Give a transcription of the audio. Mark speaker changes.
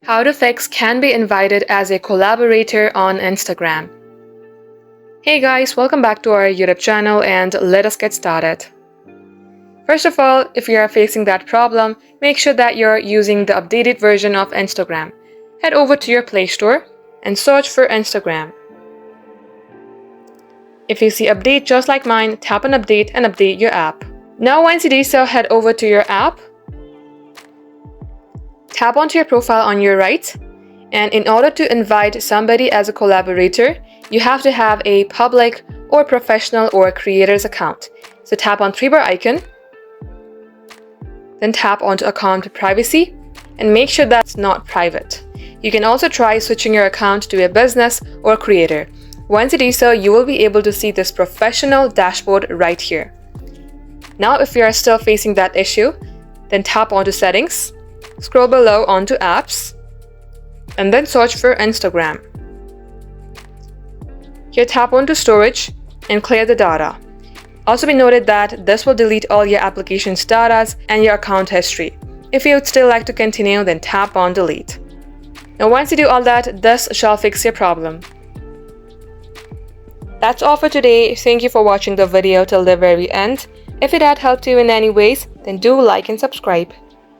Speaker 1: How to fix can be invited as a collaborator on Instagram. Hey guys, welcome back to our YouTube channel and let us get started. First of all, if you are facing that problem, make sure that you're using the updated version of Instagram. Head over to your Play Store and search for Instagram. If you see update just like mine, tap on update and update your app. Now once you do so, head over to your app. Tap onto your profile on your right, and in order to invite somebody as a collaborator, you have to have a public or professional or creator's account. So tap on three-bar icon, then tap onto account privacy and make sure that's not private. You can also try switching your account to a business or creator. Once you do so, you will be able to see this professional dashboard right here. Now if you are still facing that issue, then tap onto settings. Scroll below onto apps and then search for Instagram. Here tap onto storage and clear the data. Also be noted that this will delete all your application's data and your account history. If you would still like to continue, then tap on delete. Now once you do all that, this shall fix your problem. That's all for today. Thank you for watching the video till the very end. If it had helped you in any ways, then do like and subscribe.